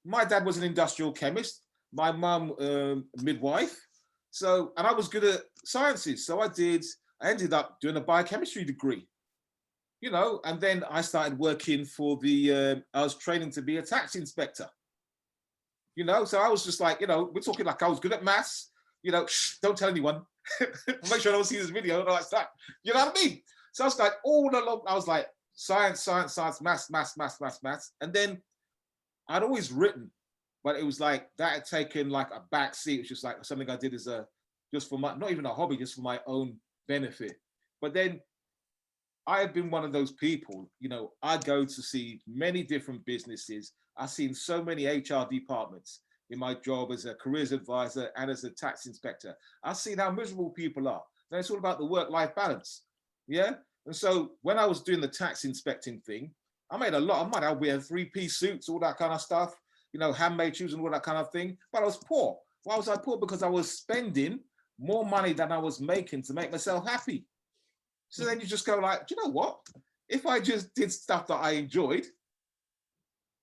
my dad was an industrial chemist, my mum midwife. So, and I was good at sciences. So I ended up doing a biochemistry degree, you know, and then I started working for I was training to be a tax inspector, you know, so I was just like, you know, we're talking like I was good at maths, you know, shh, don't tell anyone, make sure I don't see this video and all that stuff, you know what I mean? So I was like, all along, I was like, science, maths. And then I'd always written, but it was like that had taken like a back seat. It was just like something I did as just for my, not even a hobby, just for my own benefit. But then I have been one of those people, you know, I go to see many different businesses. I've seen so many HR departments in my job as a careers advisor and as a tax inspector. I've seen how miserable people are. Then it's all about the work-life balance. Yeah. And so when I was doing the tax inspecting thing, I made a lot of money. I wear three-piece suits, all that kind of stuff, you know, handmade shoes and all that kind of thing. But I was poor. Why was I poor? Because I was spending more money than I was making to make myself happy. So then you just go like, do you know what? If I just did stuff that I enjoyed,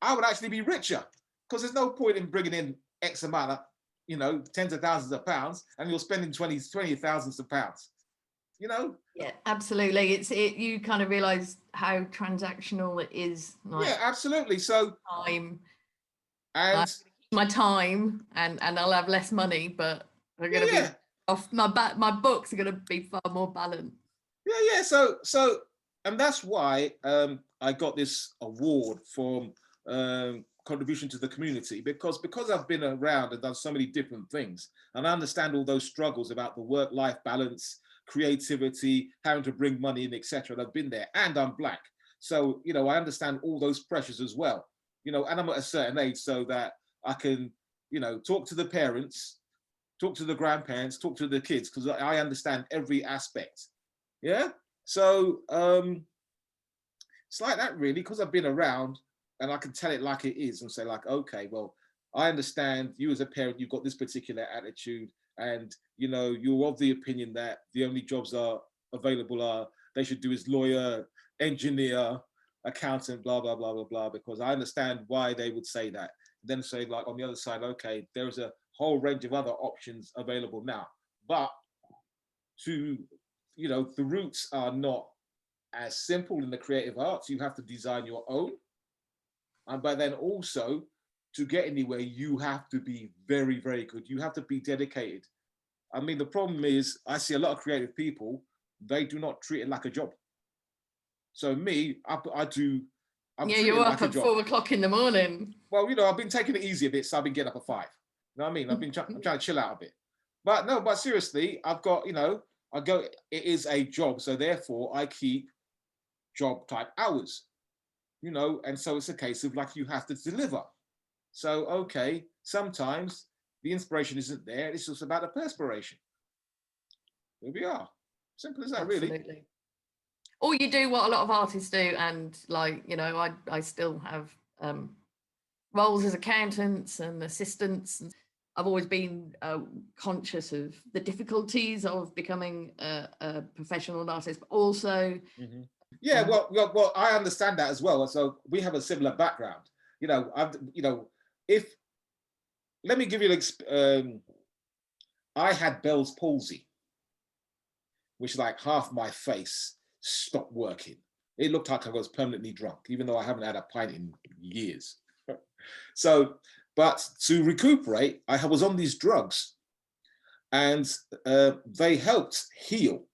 I would actually be richer, because there's no point in bringing in X amount of, you know, tens of thousands of pounds and you're spending 20 thousands of pounds, you know? Yeah, absolutely. You kind of realize how transactional it is. Like, yeah, absolutely. So time and my time and I'll have less money, but I'm going to be off my books are going to be far more balanced. Yeah. So, and that's why I got this award from contribution to the community, because I've been around and done so many different things, and I understand all those struggles about the work-life balance, creativity, having to bring money in, etc. I've been there, and I'm Black, so you know I understand all those pressures as well. You know, and I'm at a certain age so that I can, you know, talk to the parents, talk to the grandparents, talk to the kids, because I understand every aspect. Yeah. So it's like that really, because I've been around and I can tell it like it is and say like, okay, well, I understand you as a parent, you've got this particular attitude, and you know, you're of the opinion that the only jobs are available are they should do is lawyer, engineer, accountant, blah, blah, blah, blah, blah, because I understand why they would say that. Then say like on the other side, okay, there's a whole range of other options available now. But to, you know, the routes are not as simple in the creative arts. You have to design your own. But then also to get anywhere, you have to be very, very good. You have to be dedicated. I mean, the problem is I see a lot of creative people, they do not treat it like a job. So me, I do. Yeah, you're up at 4 o'clock in the morning. Well, you know, I've been taking it easy a bit, so I've been getting up at 5. You know what I mean? I'm trying to chill out a bit. But no, but seriously, I've got, you know, it is a job. So therefore I keep job type hours, you know, and so it's a case of like, you have to deliver. So, okay, sometimes the inspiration isn't there. It's just about the perspiration. Here we are. Simple as that, Absolutely. Really. Or you do what a lot of artists do, and like, you know, I still have roles as accountants and assistants. And I've always been conscious of the difficulties of becoming a professional artist, but also. Mm-hmm. Yeah, well, I understand that as well. So we have a similar background. You know, let me give you I had Bell's palsy, which like half my face stopped working. It looked like I was permanently drunk, even though I haven't had a pint in years. So, but to recuperate, I was on these drugs, and they helped heal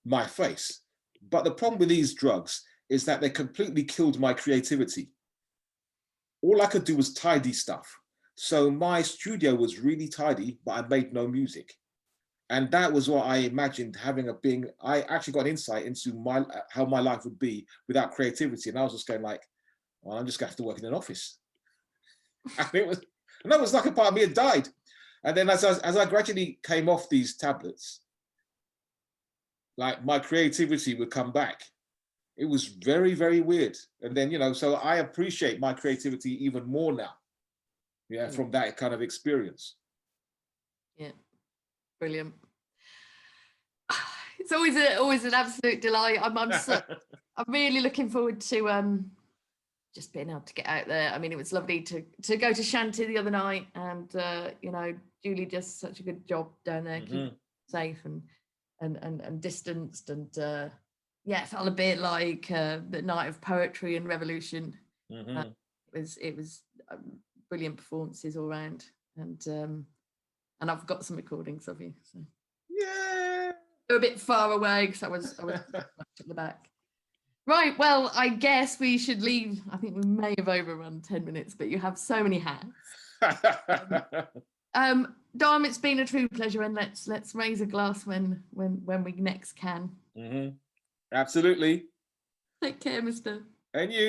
my face. But the problem with these drugs is that they completely killed my creativity. All I could do was tidy stuff. So my studio was really tidy, but I made no music. And that was what I imagined I actually got insight into how my life would be without creativity. And I was just going like, well, I'm just gonna have to work in an office. And that was like a part of me had died. And then as I gradually came off these tablets, like my creativity would come back. It was very, very weird. And then, you know, so I appreciate my creativity even more now. Yeah, from that kind of experience. Yeah, brilliant. It's always an absolute delight. I'm really looking forward to just being able to get out there. I mean, it was lovely to go to Shanty the other night, and you know, Julie does such a good job down there, keeping safe and distanced, and yeah, it felt a bit like the night of poetry and revolution. It was brilliant performances all round, and I've got some recordings of you. So. Yeah, they're a bit far away because I was at the back. Right, well, I guess we should leave. I think we may have overrun 10 minutes, but you have so many hats. Dom, it's been a true pleasure, and let's raise a glass when we next can. Absolutely. Take care, mister. And you.